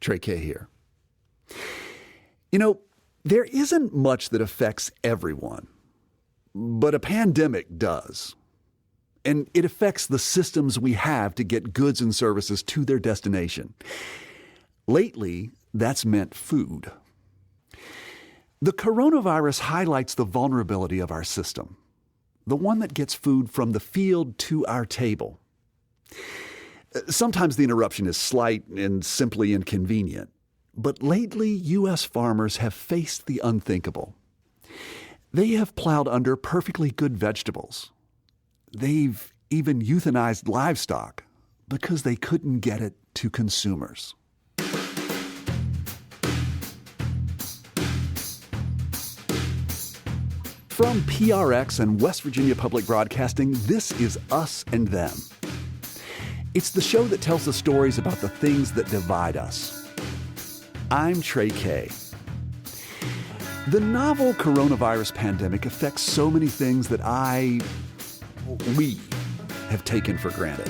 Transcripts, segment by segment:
Trey K here. You know, there isn't much that affects everyone, but a pandemic does. And it affects the systems we have to get goods and services to their destination. Lately, that's meant food. The coronavirus highlights the vulnerability of our system, the one that gets food from the field to our table. Sometimes the interruption is slight and simply inconvenient, but lately U.S. farmers have faced the unthinkable. They have plowed under perfectly good vegetables. They've even euthanized livestock because they couldn't get it to consumers. From PRX and West Virginia Public Broadcasting, this is Us and Them. It's the show that tells the stories about the things that divide us. I'm Trey K. The novel coronavirus pandemic affects so many things that we have taken for granted.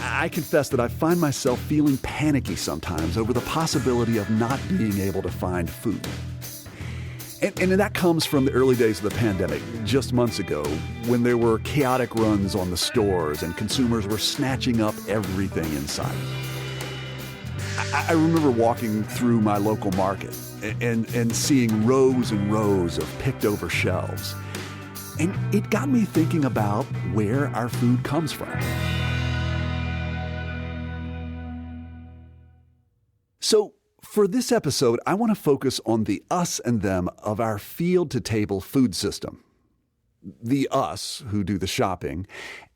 I confess that I find myself feeling panicky sometimes over the possibility of not being able to find food. And that comes from the early days of the pandemic, just months ago, when there were chaotic runs on the stores and consumers were snatching up everything in sight. I remember walking through my local market and seeing rows and rows of picked over shelves. And it got me thinking about where our food comes from. So for this episode, I want to focus on the us and them of our field-to-table food system. The us, who do the shopping,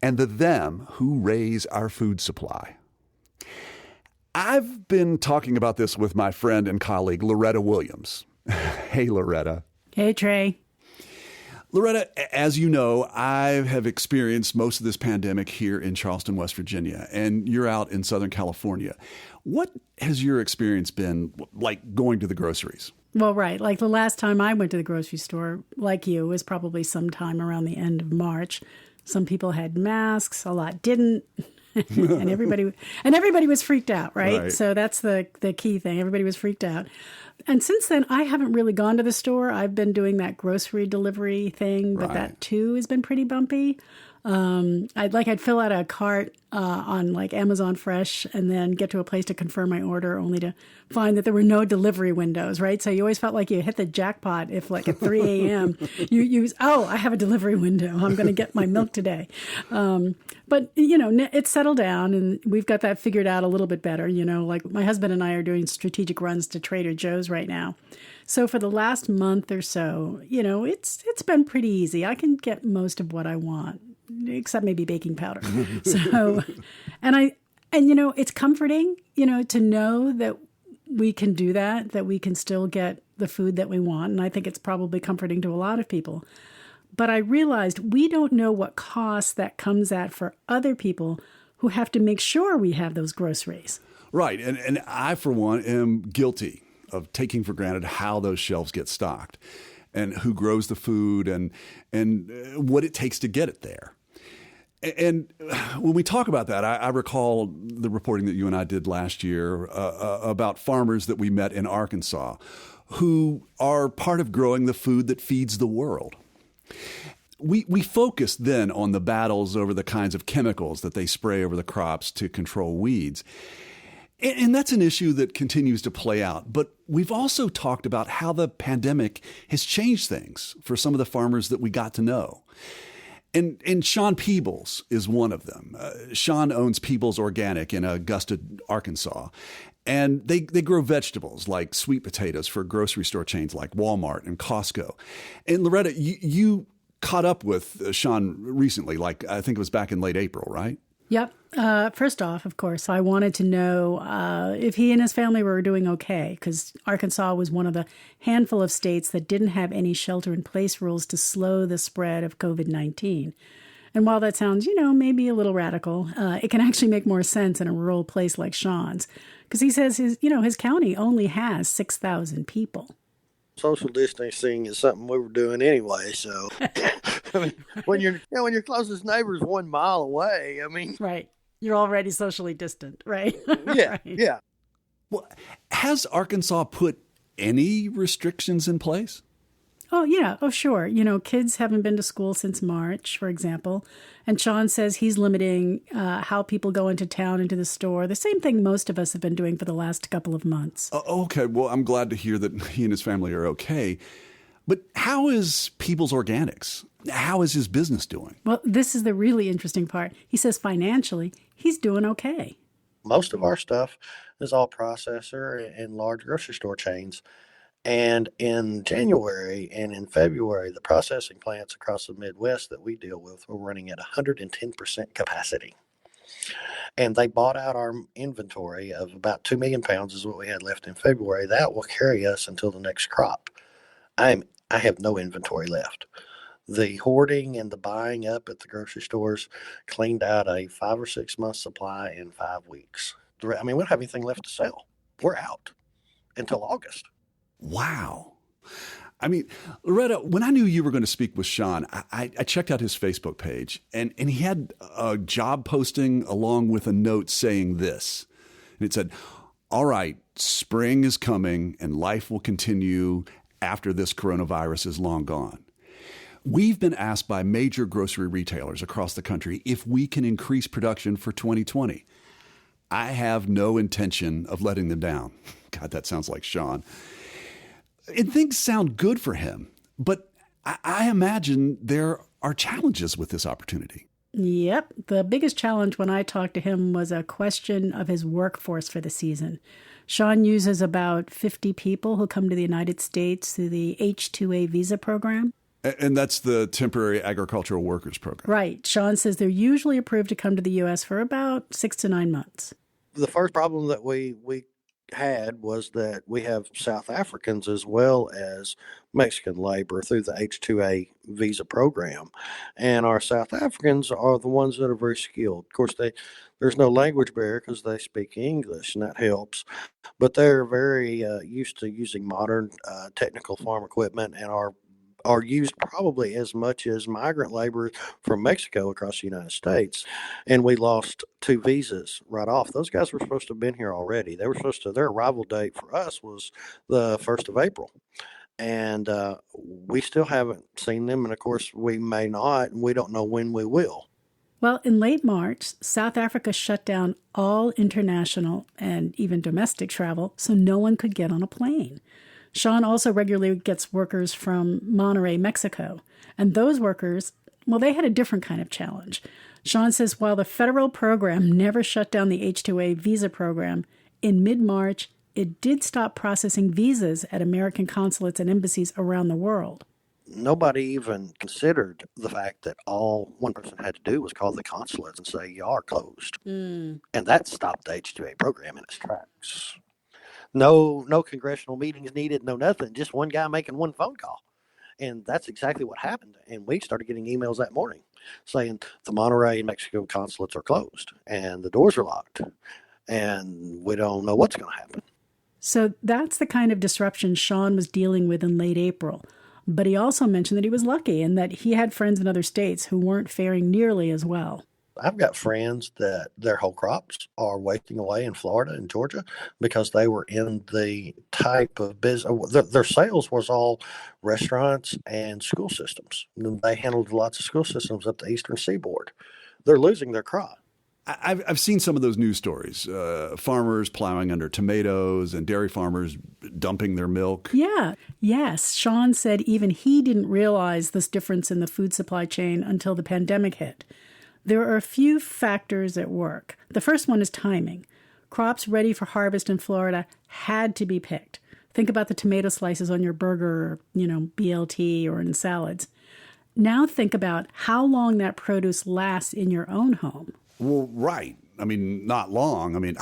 and the them, who raise our food supply. I've been talking about this with my friend and colleague, Loretta Williams. Hey, Loretta. Hey, Trey. Loretta, as you know, I have experienced most of this pandemic here in Charleston, West Virginia, and you're out in Southern California. What has your experience been like going to the groceries? Well, right. Like the last time I went to the grocery store, like you, was probably sometime around the end of March. Some people had masks, a lot didn't. and everybody was freaked out, right? So that's the key thing. Everybody was freaked out. And since then, I haven't really gone to the store. I've been doing that grocery delivery thing, but that too has been pretty bumpy. I'd fill out a cart on like Amazon Fresh and then get to a place to confirm my order only to find that there were no delivery windows, right? So you always felt like you hit the jackpot if like at 3 a.m. I have a delivery window. I'm going to get my milk today. But, you know, it's settled down and we've got that figured out a little bit better. You know, like my husband and I are doing strategic runs to Trader Joe's right now. So for the last month or so, you know, it's been pretty easy. I can get most of what I want, except maybe baking powder. So, and you know, it's comforting, you know, to know that we can do that we can still get the food that we want. And I think it's probably comforting to a lot of people. But I realized we don't know what cost that comes at for other people who have to make sure we have those groceries. Right. And I, for one, am guilty of taking for granted how those shelves get stocked and who grows the food and what it takes to get it there. And when we talk about that, I recall the reporting that you and I did last year about farmers that we met in Arkansas who are part of growing the food that feeds the world. We focused then on the battles over the kinds of chemicals that they spray over the crops to control weeds. And that's an issue that continues to play out. But we've also talked about how the pandemic has changed things for some of the farmers that we got to know. And Sean Peebles is one of them. Sean owns Peebles Organic in Augusta, Arkansas. And they grow vegetables like sweet potatoes for grocery store chains like Walmart and Costco. And Loretta, you caught up with Sean recently, like I think it was back in late April, right? Yep. First off, of course, I wanted to know if he and his family were doing okay, because Arkansas was one of the handful of states that didn't have any shelter-in-place rules to slow the spread of COVID-19. And while that sounds, you know, maybe a little radical, it can actually make more sense in a rural place like Sean's, because he says his county only has 6,000 people. Social distancing is something we were doing anyway. So, I mean, when your closest neighbor is 1 mile away, I mean, right, you're already socially distant, right? Yeah, right. Yeah. Well, has Arkansas put any restrictions in place? Oh, yeah. Oh, sure. Kids haven't been to school since March, for example. And Sean says he's limiting how people go into town, into the store. The same thing most of us have been doing for the last couple of months. Okay. Well, I'm glad to hear that he and his family are okay. But how is People's Organics? How is his business doing? Well, this is the really interesting part. He says financially, he's doing okay. Most of our stuff is all processor and large grocery store chains. And in January and in February, the processing plants across the Midwest that we deal with were running at 110% capacity. And they bought out our inventory of about 2 million pounds is what we had left in February. That will carry us until the next crop. I have no inventory left. The hoarding and the buying up at the grocery stores cleaned out a 5 or 6 month supply in 5 weeks. We don't have anything left to sell. We're out until August. Wow. I mean, Loretta, when I knew you were going to speak with Sean, I checked out his Facebook page, and he had a job posting along with a note saying this. And it said, "All right, spring is coming and life will continue after this coronavirus is long gone. We've been asked by major grocery retailers across the country if we can increase production for 2020. I have no intention of letting them down." God, that sounds like Sean. And things sound good for him, but I imagine there are challenges with this opportunity. Yep. The biggest challenge when I talked to him was a question of his workforce for the season. Sean uses about 50 people who come to the United States through the H-2A visa program. And that's the Temporary Agricultural Workers Program. Right. Sean says they're usually approved to come to the U.S. for about 6 to 9 months. The first problem that we had was that we have South Africans as well as Mexican labor through the H-2A visa program. And our South Africans are the ones that are very skilled. Of course, there's no language barrier because they speak English, and that helps. But they're very used to using modern technical farm equipment and are used probably as much as migrant labor from Mexico across the United States. And we lost 2 visas right off. Those guys were supposed to have been here already. Their arrival date for us was the 1st of April. And we still haven't seen them. And of course, we may not, and we don't know when we will. Well, in late March, South Africa shut down all international and even domestic travel, so no one could get on a plane. Sean also regularly gets workers from Monterrey, Mexico. And those workers, well, they had a different kind of challenge. Sean says while the federal program never shut down the H-2A visa program, in mid-March, it did stop processing visas at American consulates and embassies around the world. Nobody even considered the fact that all one person had to do was call the consulates and say, "You are closed." And that stopped the H-2A program in its tracks. No congressional meetings needed, no nothing, just one guy making one phone call. And that's exactly what happened. And we started getting emails that morning saying the Monterrey and Mexico consulates are closed and the doors are locked and we don't know what's going to happen. So that's the kind of disruption Sean was dealing with in late April. But he also mentioned that he was lucky and that he had friends in other states who weren't faring nearly as well. I've got friends that their whole crops are wasting away in Florida and Georgia because they were in the type of business. Their sales was all restaurants and school systems. And they handled lots of school systems up the eastern seaboard. They're losing their crop. I've seen some of those news stories, farmers plowing under tomatoes and dairy farmers dumping their milk. Yeah. Yes. Sean said even he didn't realize this difference in the food supply chain until the pandemic hit. There are a few factors at work. The first one is timing. Crops ready for harvest in Florida had to be picked. Think about the tomato slices on your burger, BLT or in salads. Now think about how long that produce lasts in your own home. Well, right. I mean, not long. I mean,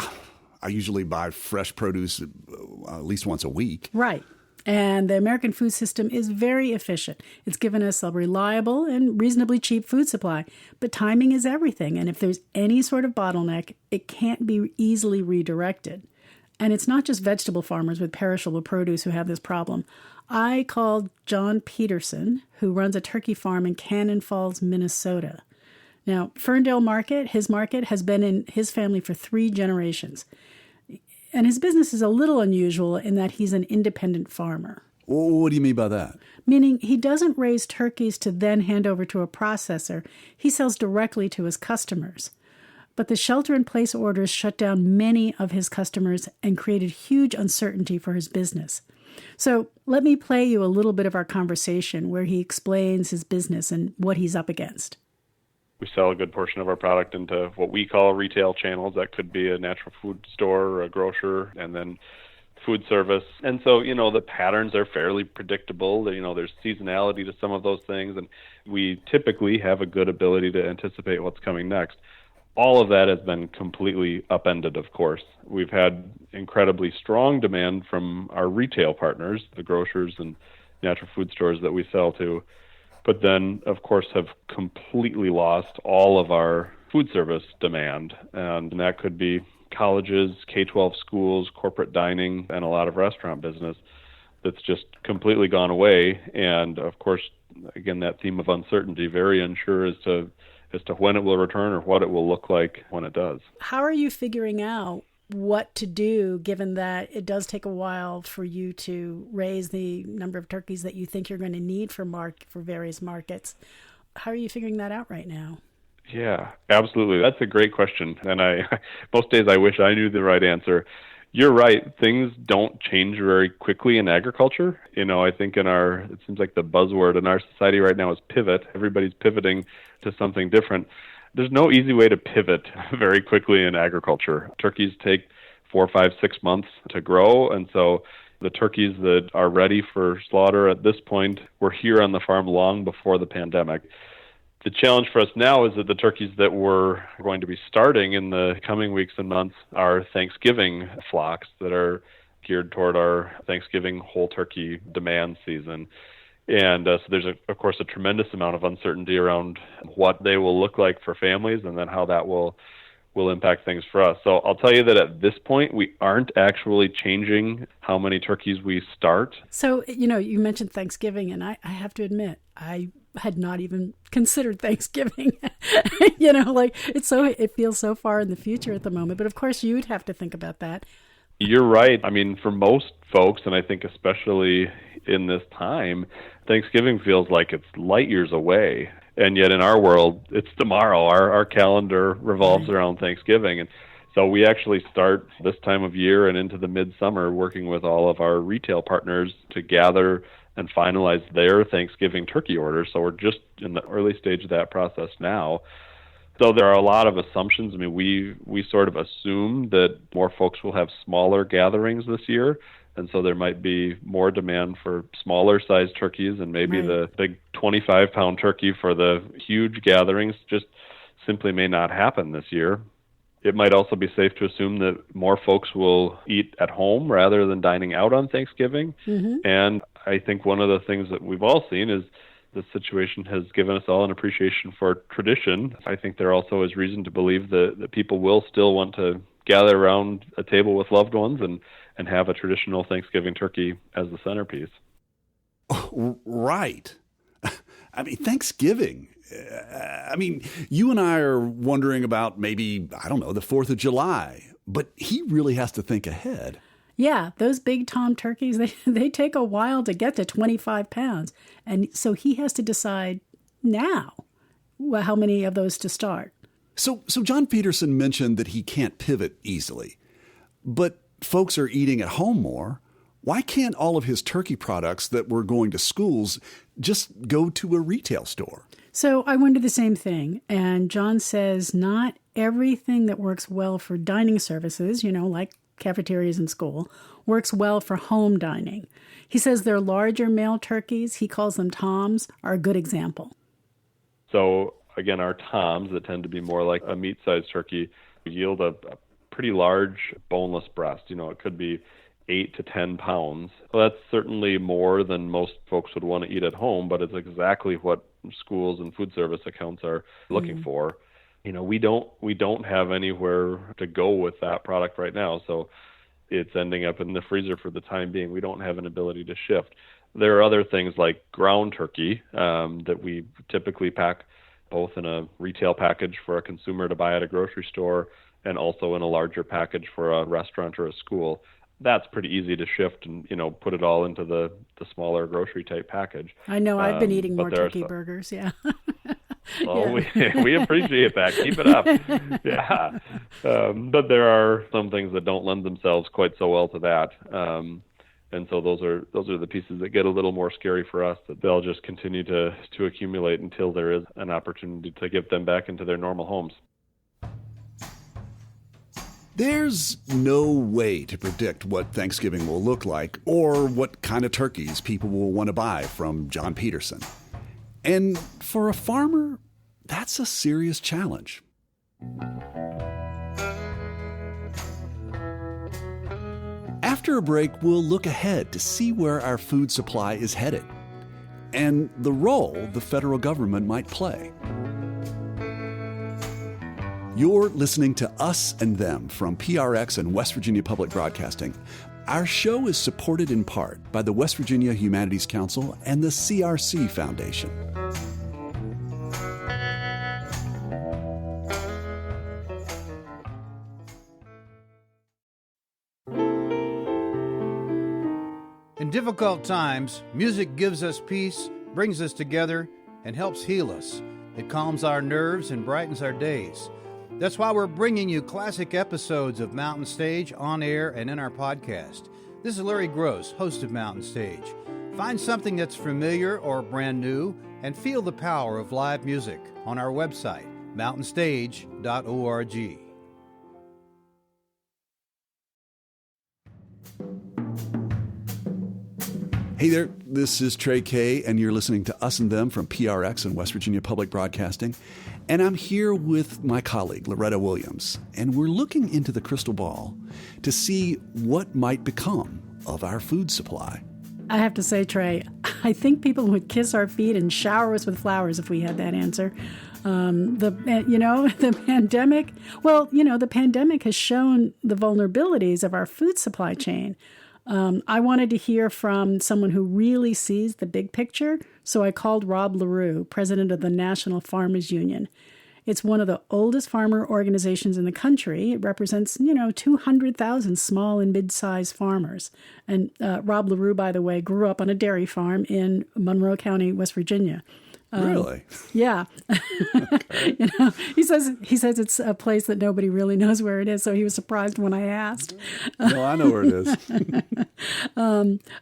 I usually buy fresh produce at least once a week. Right. And the American food system is very efficient. It's given us a reliable and reasonably cheap food supply. But timing is everything. And if there's any sort of bottleneck, it can't be easily redirected. And it's not just vegetable farmers with perishable produce who have this problem. I called John Peterson, who runs a turkey farm in Cannon Falls, Minnesota. Now, Ferndale Market, his market, has been in his family for 3 generations. And his business is a little unusual in that he's an independent farmer. What do you mean by that? Meaning he doesn't raise turkeys to then hand over to a processor. He sells directly to his customers. But the shelter-in-place orders shut down many of his customers and created huge uncertainty for his business. So let me play you a little bit of our conversation where he explains his business and what he's up against. We sell a good portion of our product into what we call retail channels. That could be a natural food store or a grocer, and then food service. And so, the patterns are fairly predictable. There's seasonality to some of those things, and we typically have a good ability to anticipate what's coming next. All of that has been completely upended, of course. We've had incredibly strong demand from our retail partners, the grocers and natural food stores that we sell to, but then, of course, have completely lost all of our food service demand. And that could be colleges, K-12 schools, corporate dining, and a lot of restaurant business that's just completely gone away. And, of course, again, that theme of uncertainty, very unsure as to when it will return or what it will look like when it does. How are you figuring out what to do, given that it does take a while for you to raise the number of turkeys that you think you're going to need for various markets? How are you figuring that out right now? Yeah, absolutely. That's a great question. And most days I wish I knew the right answer. You're right. Things don't change very quickly in agriculture. I think it seems like the buzzword in our society right now is pivot. Everybody's pivoting to something different. There's no easy way to pivot very quickly in agriculture. Turkeys take 4, 5, 6 months to grow. And so the turkeys that are ready for slaughter at this point were here on the farm long before the pandemic. The challenge for us now is that the turkeys that we're going to be starting in the coming weeks and months are Thanksgiving flocks that are geared toward our Thanksgiving whole turkey demand season. And so there's, of course, a tremendous amount of uncertainty around what they will look like for families and then how that will impact things for us. So I'll tell you that at this point, we aren't actually changing how many turkeys we start. So, you mentioned Thanksgiving, and I have to admit, I had not even considered Thanksgiving. It feels so far in the future at the moment. But of course, you'd have to think about that. You're right. I mean, for most folks, and I think especially in this time, Thanksgiving feels like it's light years away. And yet in our world, it's tomorrow. Our calendar revolves around Thanksgiving. And so we actually start this time of year and into the midsummer working with all of our retail partners to gather and finalize their Thanksgiving turkey orders. So we're just in the early stage of that process now. So there are a lot of assumptions. I mean, we sort of assume that more folks will have smaller gatherings this year. And so there might be more demand for smaller sized turkeys, and maybe the big 25-pound turkey for the huge gatherings just simply may not happen this year. It might also be safe to assume that more folks will eat at home rather than dining out on Thanksgiving. Mm-hmm. And I think one of the things that we've all seen is the situation has given us all an appreciation for tradition. I think there also is reason to believe that people will still want to gather around a table with loved ones and have a traditional Thanksgiving turkey as the centerpiece. Right. I mean, Thanksgiving. You and I are wondering about maybe, the 4th of July, but he really has to think ahead. Yeah, those big tom turkeys, they take a while to get to 25 pounds. And so he has to decide now how many of those to start. So John Peterson mentioned that he can't pivot easily, but folks are eating at home more. Why can't all of his turkey products that were going to schools just go to a retail store? So I wonder the same thing. And John says not everything that works well for dining services, like cafeterias and school, works well for home dining. He says their larger male turkeys, he calls them toms, are a good example. So again, our toms that tend to be more like a meat-sized turkey yield a pretty large boneless breast. It could be 8 to 10 pounds. Well, that's certainly more than most folks would want to eat at home, but it's exactly what schools and food service accounts are looking for. We don't have anywhere to go with that product right now, so it's ending up in the freezer for the time being. We don't have an ability to shift. There are other things like ground turkey that we typically pack both in a retail package for a consumer to buy at a grocery store, and also in a larger package for a restaurant or a school. That's pretty easy to shift and, put it all into the smaller grocery type package. I know I've been eating more turkey burgers. Yeah. Oh, yeah. we appreciate that. Keep it up. Yeah. But there are some things that don't lend themselves quite so well to that. And so those are the pieces that get a little more scary for us, that they'll just continue to accumulate until there is an opportunity to get them back into their normal homes. There's no way to predict what Thanksgiving will look like or what kind of turkeys people will want to buy from John Peterson. And for a farmer, that's a serious challenge. After a break, we'll look ahead to see where our food supply is headed and the role the federal government might play. You're listening to Us and Them from PRX and West Virginia Public Broadcasting. Our show is supported in part by the West Virginia Humanities Council and the CRC Foundation. In difficult times, music gives us peace, brings us together, and helps heal us. It calms our nerves and brightens our days. That's why we're bringing you classic episodes of Mountain Stage on air and in our podcast. This is Larry Gross, host of Mountain Stage. Find something that's familiar or brand new and feel the power of live music on our website, mountainstage.org. Hey there, this is Trey Kay, and you're listening to Us and Them from PRX and West Virginia Public Broadcasting. And I'm here with my colleague, Loretta Williams, and we're looking into the crystal ball to see what might become of our food supply. I have to say, Trey, I think people would kiss our feet and shower us with flowers if we had that answer. The pandemic, the pandemic has shown the vulnerabilities of our food supply chain. I wanted to hear from someone who really sees the big picture, so I called Rob LaRue, president of the National Farmers Union. It's one of the oldest farmer organizations in the country. It represents, 200,000 small and mid-sized farmers. And Rob LaRue, by the way, grew up on a dairy farm in Monroe County, West Virginia. Really? Yeah. He says it's a place that nobody really knows where it is, so he was surprised when I asked. No, I know where it is.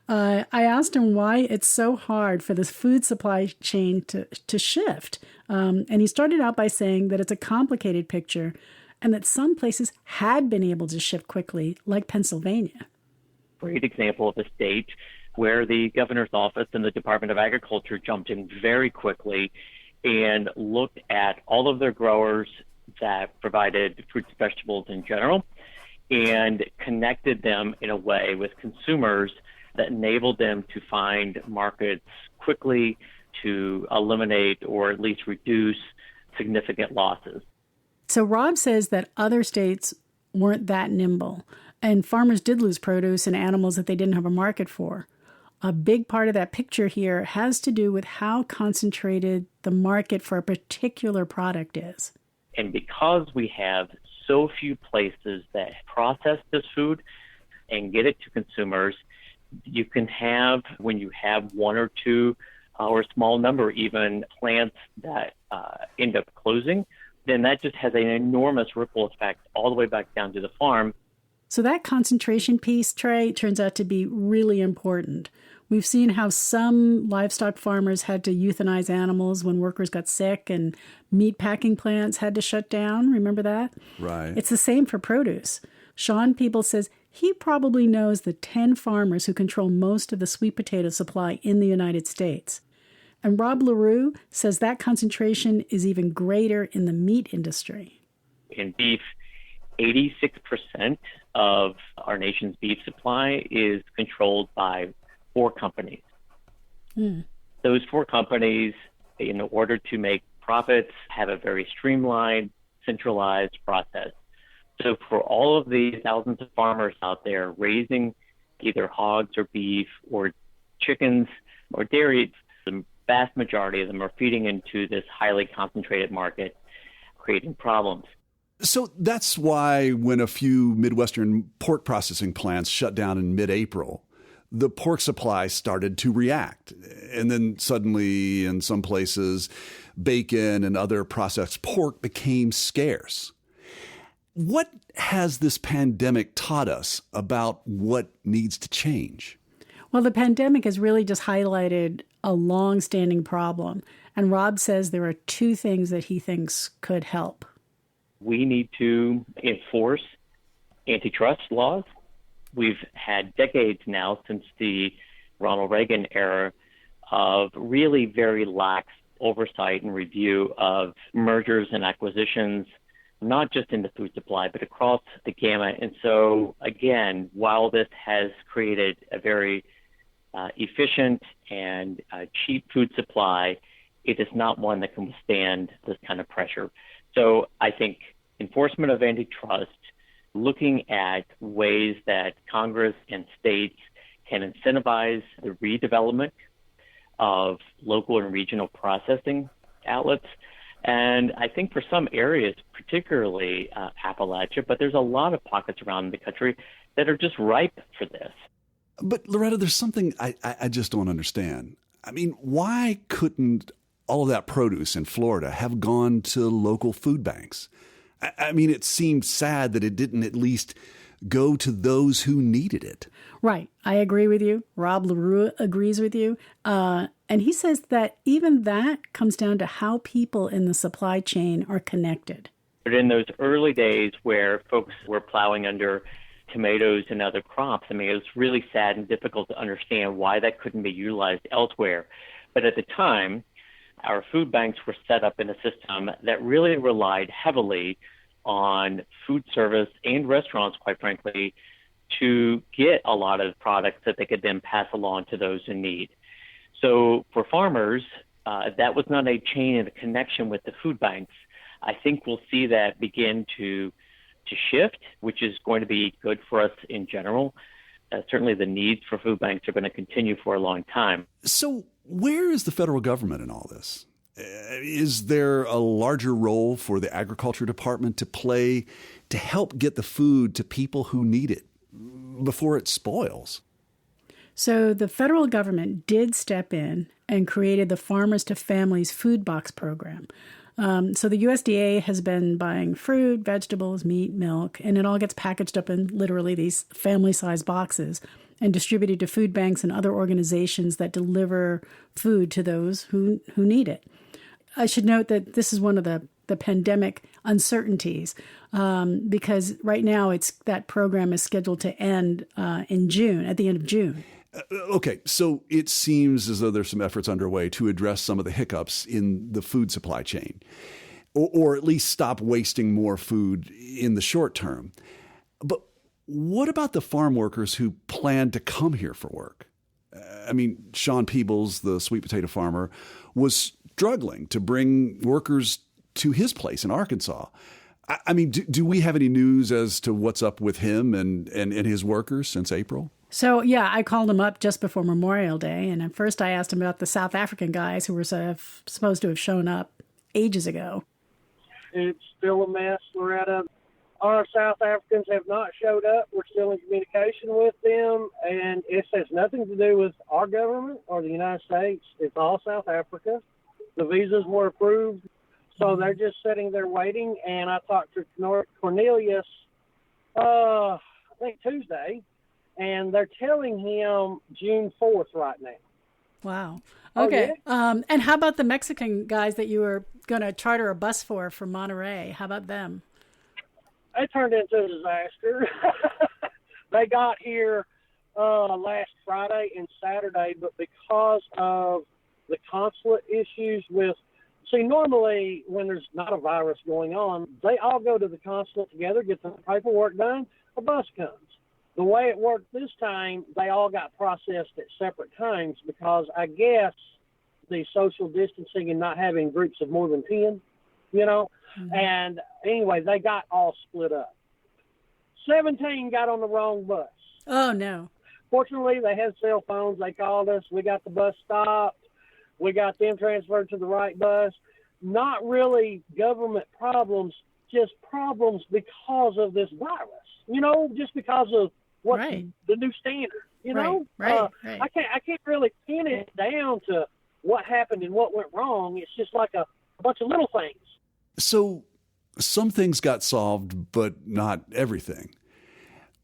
I asked him why it's so hard for the food supply chain to shift. And he started out by saying that it's a complicated picture and that some places had been able to shift quickly, like Pennsylvania. Great example of a state where the governor's office and the Department of Agriculture jumped in very quickly and looked at all of their growers that provided fruits and vegetables in general and connected them in a way with consumers that enabled them to find markets quickly to eliminate or at least reduce significant losses. So Rob says that other states weren't that nimble, and farmers did lose produce and animals that they didn't have a market for. A big part of that picture here has to do with how concentrated the market for a particular product is. And because we have so few places that process this food and get it to consumers, you can have, when you have one or two or a small number even plants that end up closing, then that just has an enormous ripple effect all the way back down to the farm. So that concentration piece, Trey, turns out to be really important. We've seen how some livestock farmers had to euthanize animals when workers got sick and meat packing plants had to shut down. Remember that? Right. It's the same for produce. Sean Peebles says he probably knows the 10 farmers who control most of the sweet potato supply in the United States. And Rob LaRue says that concentration is even greater in the meat industry. In beef, 86% of our nation's beef supply is controlled by 4 companies. Those 4 companies, in order to make profits, have a very streamlined, centralized process. So for all of these thousands of farmers out there raising either hogs or beef or chickens or dairy, the vast majority of them are feeding into this highly concentrated market, creating problems. So that's why when a few Midwestern pork processing plants shut down in mid-April, the pork supply started to react. And then suddenly, in some places, bacon and other processed pork became scarce. What has this pandemic taught us about what needs to change? Well, the pandemic has really just highlighted a long-standing problem. And Rob says there are two things that he thinks could help. We need to enforce antitrust laws. We've had decades now since the Ronald Reagan era of really very lax oversight and review of mergers and acquisitions, not just in the food supply, but across the gamut. And so, again, while this has created a very efficient and cheap food supply, it is not one that can withstand this kind of pressure. So I think enforcement of antitrust, looking at ways that Congress and states can incentivize the redevelopment of local and regional processing outlets. And I think for some areas, particularly Appalachia, but there's a lot of pockets around the country that are just ripe for this. But Loretta, there's something I just don't understand. I mean, why couldn't all of that produce in Florida have gone to local food banks? I mean, it seemed sad that it didn't at least go to those who needed it. Right. I agree with you. Rob LaRue agrees with you. And he says that even that comes down to how people in the supply chain are connected. But in those early days where folks were plowing under tomatoes and other crops, I mean, it was really sad and difficult to understand why that couldn't be utilized elsewhere. But at the time, our food banks were set up in a system that really relied heavily on food service and restaurants, quite frankly, to get a lot of products that they could then pass along to those in need. So for farmers, that was not a chain and a connection with the food banks. I think we'll see that begin to shift, which is going to be good for us in general. Certainly the needs for food banks are going to continue for a long time. So where is the federal government in all this? Is there a larger role for the agriculture department to play to help get the food to people who need it before it spoils? So the federal government did step in and created the Farmers to Families Food Box Program. So the USDA has been buying fruit, vegetables, meat, milk, and it all gets packaged up in literally these family-sized boxes and distributed to food banks and other organizations that deliver food to those who need it. I should note that this is one of the pandemic uncertainties because right now that program is scheduled to end in June, at the end of June. Okay, so it seems as though there's some efforts underway to address some of the hiccups in the food supply chain, or at least stop wasting more food in the short term. But what about the farm workers who plan to come here for work? I mean, Sean Peebles, the sweet potato farmer, was struggling to bring workers to his place in Arkansas. I mean, do we have any news as to what's up with him and his workers since April? So, yeah, I called him up just before Memorial Day. And at first I asked him about the South African guys who were supposed to have shown up ages ago. It's still a mess, Loretta. Our South Africans have not showed up. We're still in communication with them. And it has nothing to do with our government or the United States. It's all South Africa. The visas were approved. So they're just sitting there waiting. And I talked to Cornelius, I think Tuesday. And they're telling him June 4th right now. Wow. Okay. Oh, yeah? And how about the Mexican guys that you were going to charter a bus for from Monterey? How about them? It turned into a disaster. They got here last Friday and Saturday, but because of the consulate issues normally when there's not a virus going on, they all go to the consulate together, get the paperwork done, a bus comes. The way it worked this time, they all got processed at separate times because I guess the social distancing and not having groups of more than 10, Mm-hmm. And anyway, they got all split up. 17 got on the wrong bus. Oh, no. Fortunately, they had cell phones. They called us. We got the bus stopped. We got them transferred to the right bus. Not really government problems just problems because of this virus, you know, just because of what the new standard, you know? Right. I can't really pin it down to what happened and what went wrong. It's just like a bunch of little things. So some things got solved, but not everything.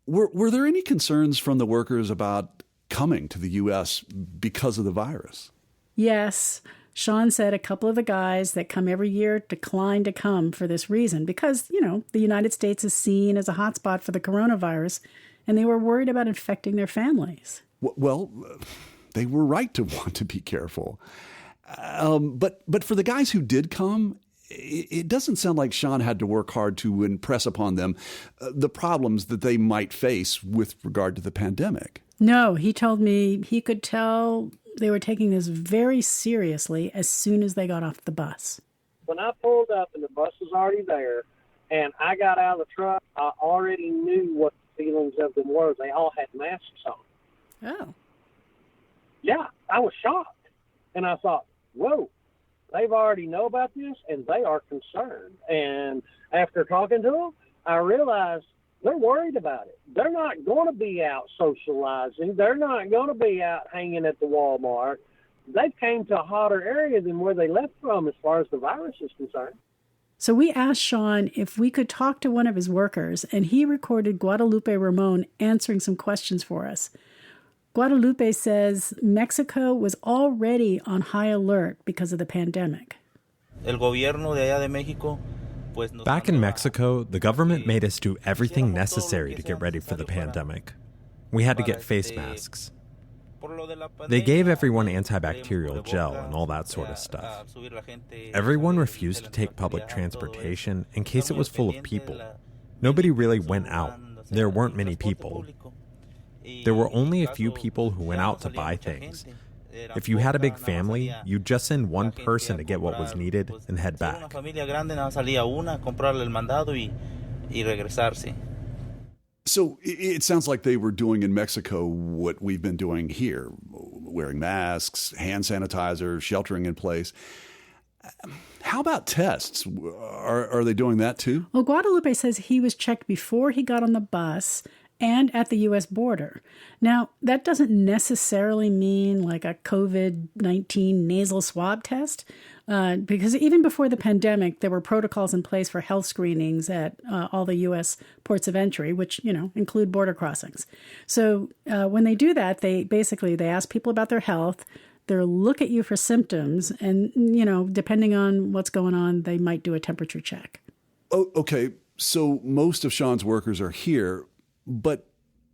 Were there any concerns from the workers about coming to the U.S. because of the virus? Yes. Sean said a couple of the guys that come every year declined to come for this reason because, you know, the United States is seen as a hotspot for the coronavirus, and they were worried about infecting their families. Well, they were right to want to be careful. But for the guys who did come, it doesn't sound like Sean had to work hard to impress upon them the problems that they might face with regard to the pandemic. No, he told me he could tell they were taking this very seriously as soon as they got off the bus. When I pulled up and the bus was already there and I got out of the truck, I already knew what the feelings of them were. They all had masks on. Oh. Yeah, I was shocked. And I thought, whoa, they've already know about this and they are concerned. And after talking to them, I realized they're worried about it. They're not going to be out socializing. They're not going to be out hanging at the Walmart. They came to a hotter area than where they left from as far as the virus is concerned. So we asked Sean if we could talk to one of his workers, and he recorded Guadalupe Ramon answering some questions for us. Guadalupe says Mexico was already on high alert because of the pandemic. El gobierno de allá de México Back in Mexico, the government made us do everything necessary to get ready for the pandemic. We had to get face masks. They gave everyone antibacterial gel and all that sort of stuff. Everyone refused to take public transportation in case it was full of people. Nobody really went out. There weren't many people. There were only a few people who went out to buy things. If you had a big family, you'd just send one person to get what was needed and head back. So it sounds like they were doing in Mexico what we've been doing here, wearing masks, hand sanitizer, sheltering in place. How about tests? Are they doing that too? Well, Guadalupe says he was checked before he got on the bus and at the U.S. border. Now, that doesn't necessarily mean like a COVID-19 nasal swab test, because even before the pandemic, there were protocols in place for health screenings at all the U.S. ports of entry, which, you know, include border crossings. So when they do that, they ask people about their health. They'll look at you for symptoms, and, you know, depending on what's going on, they might do a temperature check. Oh, okay. So most of Sean's workers are here, but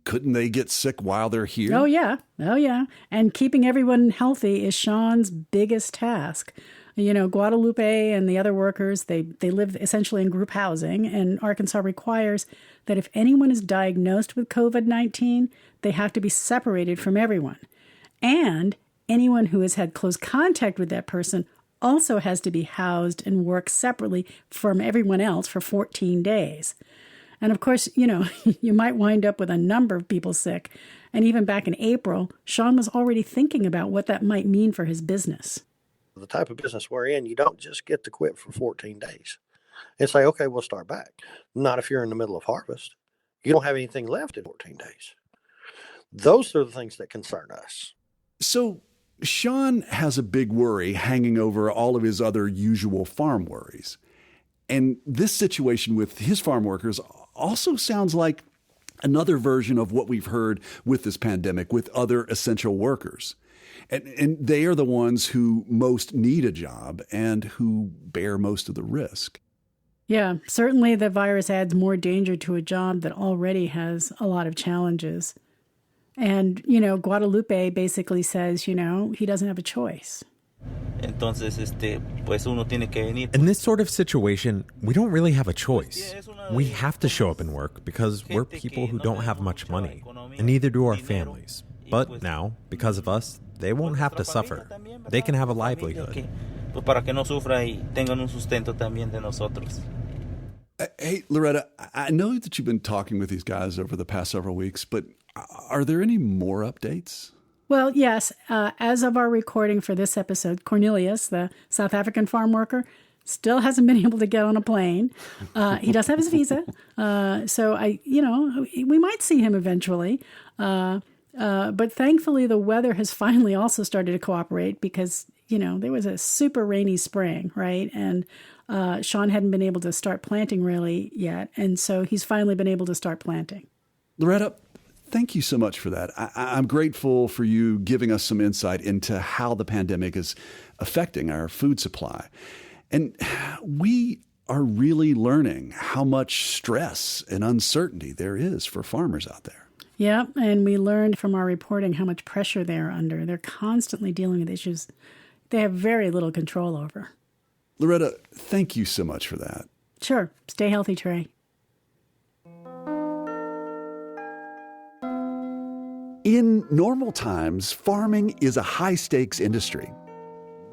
couldn't they get sick while they're here? Oh, yeah. And keeping everyone healthy is Sean's biggest task. You know, Guadalupe and the other workers, they live essentially in group housing, and Arkansas requires that if anyone is diagnosed with COVID-19, they have to be separated from everyone. And anyone who has had close contact with that person also has to be housed and work separately from everyone else for 14 days. And of course, you know, you might wind up with a number of people sick. And even back in April, Sean was already thinking about what that might mean for his business. The type of business we're in, you don't just get to quit for 14 days and say, okay, we'll start back. Not if you're in the middle of harvest. You don't have anything left in 14 days. Those are the things that concern us. So Sean has a big worry hanging over all of his other usual farm worries. And this situation with his farm workers also sounds like another version of what we've heard with this pandemic with other essential workers. And they are the ones who most need a job and who bear most of the risk. Yeah, certainly the virus adds more danger to a job that already has a lot of challenges. And, you know, Guadalupe basically says, you know, he doesn't have a choice. In this sort of situation, we don't really have a choice. We have to show up and work because we're people who don't have much money, and neither do our families. But now, because of us, they won't have to suffer. They can have a livelihood. Hey, Loretta, I know that you've been talking with these guys over the past several weeks, but are there any more updates? Well, yes. As of our recording for this episode, Cornelius, the South African farm worker, Still hasn't been able to get on a plane. He does have his visa. So we might see him eventually. But thankfully, the weather has finally also started to cooperate because, there was a super rainy spring, right? And Sean hadn't been able to start planting really yet. And so he's finally been able to start planting. Loretta, thank you so much for that. I'm grateful for you giving us some insight into how the pandemic is affecting our food supply. And we are really learning how much stress and uncertainty there is for farmers out there. Yeah, and we learned from our reporting how much pressure they're under. They're constantly dealing with issues they have very little control over. Loretta, thank you so much for that. Sure. Stay healthy, Trey. In normal times, farming is a high-stakes industry.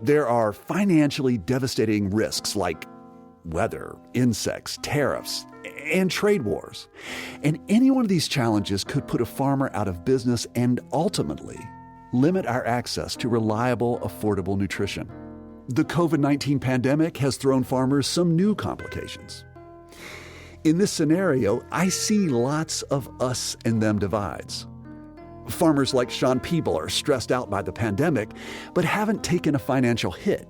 There are financially devastating risks like weather, insects, tariffs, and trade wars. And any one of these challenges could put a farmer out of business and ultimately limit our access to reliable, affordable nutrition. The COVID-19 pandemic has thrown farmers some new complications. In this scenario, I see lots of us and them divides. Farmers like Sean Peeble are stressed out by the pandemic, but haven't taken a financial hit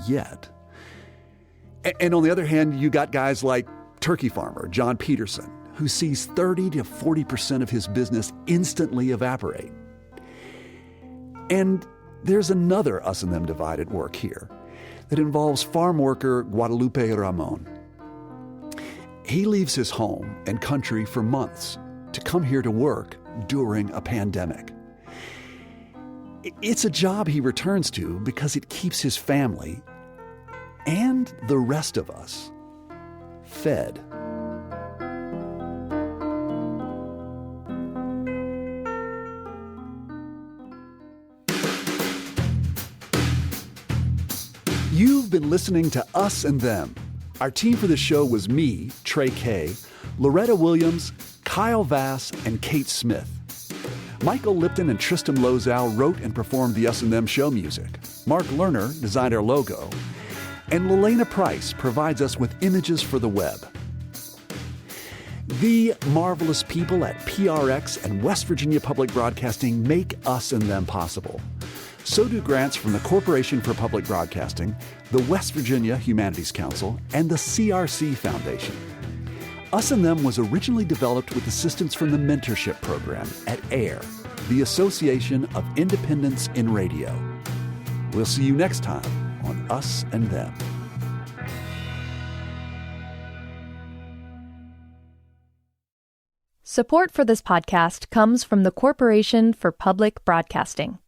yet. And on the other hand, you got guys like turkey farmer John Peterson, who sees 30 to 40% of his business instantly evaporate. And there's another us and them divide at work here that involves farm worker Guadalupe Ramon. He leaves his home and country for months to come here to work during a pandemic. It's a job he returns to because it keeps his family and the rest of us fed. You've been listening to Us and Them. Our team for the show was me, Trey Kay, Loretta Williams, Kyle Vass, and Kate Smith. Michael Lipton and Tristan Lozow wrote and performed the Us and Them show music. Mark Lerner designed our logo. And Lelena Price provides us with images for the web. The marvelous people at PRX and West Virginia Public Broadcasting make Us and Them possible. So do grants from the Corporation for Public Broadcasting, the West Virginia Humanities Council, and the CRC Foundation. Us and Them was originally developed with assistance from the mentorship program at AIR, the Association of Independents in Radio. We'll see you next time on Us and Them. Support for this podcast comes from the Corporation for Public Broadcasting.